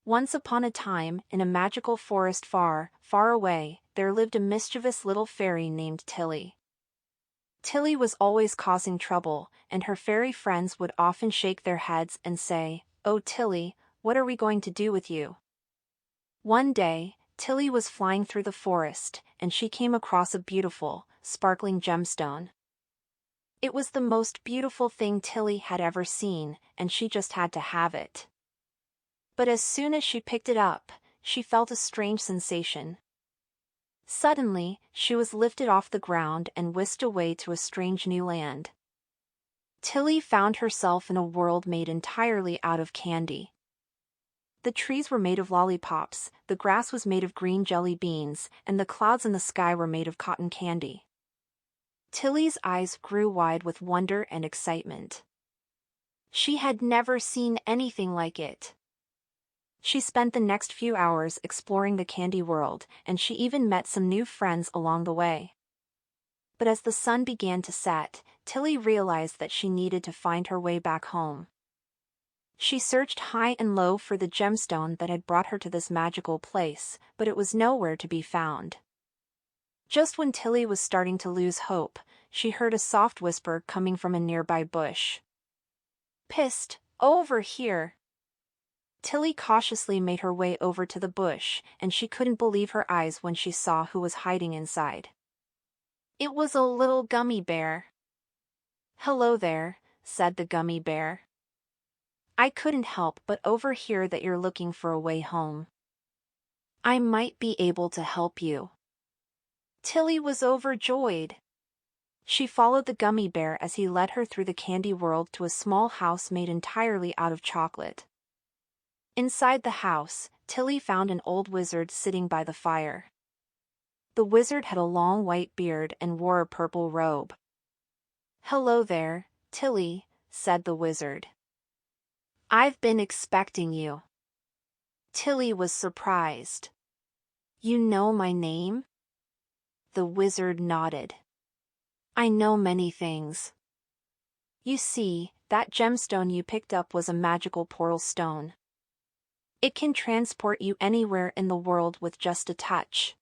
Once upon a time, in a magical forest far, far away, there lived a mischievous little fairy named Tilly. Tilly was always causing trouble, and her fairy friends would often shake their heads and say, "Oh Tilly, what are we going to do with you?" One day, Tilly was flying through the forest, and she came across a beautiful, sparkling gemstone. It was the most beautiful thing Tilly had ever seen, and she just had to have it. But as soon as she picked it up, she felt a strange sensation. Suddenly, she was lifted off the ground and whisked away to a strange new land. Tilly found herself in a world made entirely out of candy. The trees were made of lollipops, the grass was made of green jelly beans, and the clouds in the sky were made of cotton candy. Tilly's eyes grew wide with wonder and excitement. She had never seen anything like it. She spent the next few hours exploring the candy world, and she even met some new friends along the way. But as the sun began to set, Tilly realized that she needed to find her way back home. She searched high and low for the gemstone that had brought her to this magical place, but it was nowhere to be found. Just when Tilly was starting to lose hope, she heard a soft whisper coming from a nearby bush. "Psst, over here!" Tilly cautiously made her way over to the bush, and she couldn't believe her eyes when she saw who was hiding inside. It was a little gummy bear. "Hello there," said the gummy bear. "I couldn't help but overhear that you're looking for a way home. I might be able to help you." Tilly was overjoyed. She followed the gummy bear as he led her through the candy world to a small house made entirely out of chocolate. Inside the house, Tilly found an old wizard sitting by the fire. The wizard had a long white beard and wore a purple robe. "Hello there, Tilly," said the wizard. "I've been expecting you." Tilly was surprised. "You know my name?" The wizard nodded. "I know many things. You see, that gemstone you picked up was a magical portal stone. It can transport you anywhere in the world with just a touch.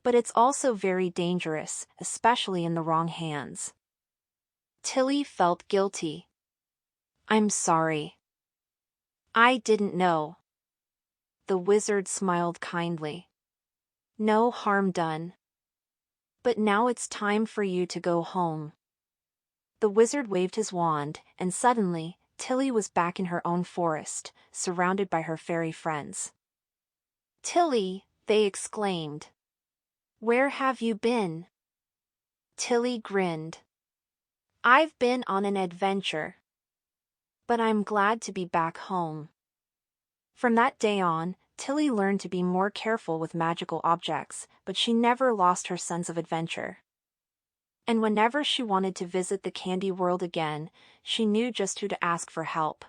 But it's also very dangerous, especially in the wrong hands." Tilly felt guilty. "I'm sorry. I didn't know." The wizard smiled kindly. "No harm done. But now it's time for you to go home." The wizard waved his wand, and suddenly, Tilly was back in her own forest, surrounded by her fairy friends. "Tilly," they exclaimed. "Where have you been?" Tilly grinned. "I've been on an adventure. But I'm glad to be back home." From that day on, Tilly learned to be more careful with magical objects, but she never lost her sense of adventure. And whenever she wanted to visit the candy world again, she knew just who to ask for help.